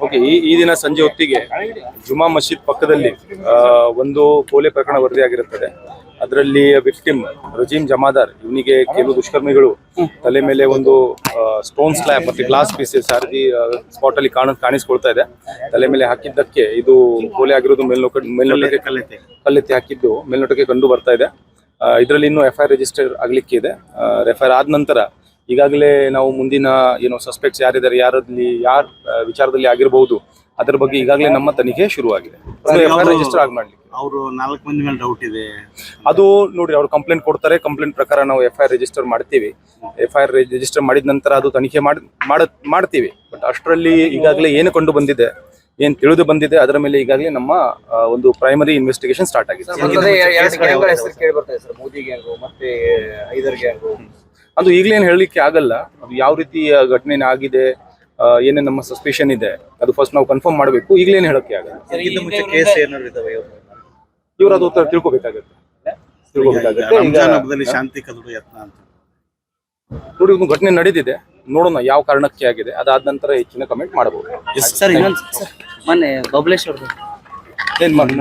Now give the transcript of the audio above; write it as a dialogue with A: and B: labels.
A: Okay, ಈ ದಿನ ಸಂಜೆ ಹೊತ್ತಿಗೆ ಜುಮಾ ಮಸೀದ್ ಪಕ್ಕದಲ್ಲಿ ಒಂದು ಕೊಲೆ ಪ್ರಕರಣ ವರದಿಯಾಗಿರುತ್ತದೆ. ಅದರಲ್ಲಿ ವಿಕ್ಟಿಮ್ ರಜೀಮ್ ಜಮಾದಾರ್, ಇವನಿಗೆ ಕೆಲವು ದುಷ್ಕರ್ಮಿಗಳು ತಲೆ ಮೇಲೆ ಒಂದು ಸ್ಟೋನ್ ಸ್ಲ್ಯಾಬ್ ಮತ್ತೆ ಗ್ಲಾಸ್ ಪೀಸಸ್ ಸಾರಿಗೆ ಸ್ಪಾಟ್ ಅಲ್ಲಿ ಕಾಣಿಸ್ಕೊಳ್ತಾ ಇದೆ. ತಲೆ ಮೇಲೆ ಹಾಕಿದ್ದಕ್ಕೆ ಇದು ಕೊಲೆ ಆಗಿರೋದು ಮೇಲ್ನೋಟಕ್ಕೆ ಕಲ್ಲೆತ್ತಿ ಹಾಕಿದ್ದು ಮೇಲ್ನೋಟಕ್ಕೆ ಕಂಡು ಬರ್ತಾ ಇದೆ. ಇದರಲ್ಲಿ ಇನ್ನೂ FIR ರಿಜಿಸ್ಟರ್ ಆಗ್ಲಿಕ್ಕೆ ಇದೆ. FIR ಆದ ನಂತರ ಈಗಾಗಲೇ ನಾವು ಮುಂದಿನ ಸಸ್ಪೆಕ್ಟ್ಸ್ ಯಾರಿದ್ದಾರೆ, ಯಾರ ವಿಚಾರದಲ್ಲಿ ಆಗಿರಬಹುದು ಅದರ ಬಗ್ಗೆ ಈಗಾಗಲೇ ನಮ್ಮ ತನಿಖೆ ಶುರುವಾಗಿದೆ. FIR ರಿಜಿಸ್ಟರ್ ಆಗಿ ಮಾಡ್ಲಿಕ್ಕೆ
B: ಅವರು 4 ಮಂದಿ ಮೇಲೆ ಡೌಟ್ ಇದೆ.
A: ಅದು ನೋಡಿ, ಅವ್ರು ಕಂಪ್ಲೇಂಟ್ ಕೊಡ್ತಾರೆ. ಕಂಪ್ಲೇಂಟ್ ಪ್ರಕಾರ ನಾವು FIR ರಿಜಿಸ್ಟರ್ ಮಾಡ್ತೀವಿ. FIR ರಿಜಿಸ್ಟರ್ ಮಾಡಿದ ನಂತರ ಅದು ತನಿಖೆ ಮಾಡ್ತೀವಿ. ಬಟ್ ಅಷ್ಟರಲ್ಲಿ ಈಗಾಗಲೇ ಏನು ಕಂಡು ಬಂದಿದೆ, ಏನ್ ತಿಳಿದು ಬಂದಿದೆ, ಅದರ ಮೇಲೆ ಈಗಾಗಲೇ ನಮ್ಮ ಒಂದು ಪ್ರೈಮರಿ ಇನ್ವೆಸ್ಟಿಗೇಷನ್ ಸ್ಟಾರ್ಟ್ ಆಗಿದೆ. ಅದು ಈಗಲೇನು ಹೇಳಲಿಕ್ಕೆ ಆಗಲ್ಲ. ಅದು ಯಾವ ರೀತಿ ಘಟನೆ ಆಗಿದೆ, ಏನೇ ನಮ್ಮ ಸಸ್ಪೆಷನ್ ಇದೆ, ಅದು ಫಸ್ಟ್ ನಾವು ಕನ್ಫರ್ಮ್ ಮಾಡಬೇಕು. ಈಗಲೇನು ಹೇಳಕ್ಕೆ ಆಗಲ್ಲ. ಇವರು ಅದು ತಿಳ್ಕೊಬೇಕಾಗುತ್ತೆ.
B: ಶಾಂತಿ ಕದಡು ಯತ್ನ ಅಂತ
A: ನೋಡಿ, ಒಂದು ಘಟನೆ ನಡೆದಿದೆ, ನೋಡೋಣ ಯಾವ ಕಾರಣಕ್ಕೆ ಆಗಿದೆ. ಅದಾದ ನಂತರ ಹೆಚ್ಚಿನ ಕಮೆಂಟ್ ಮಾಡಬಹುದು.
C: ಸರ್, ಇನ್ನೊಂದು ಮೊನ್ನೆ ಬಬಲೇಶ್ವರ
A: ಏನ್ ಮಾಡಿ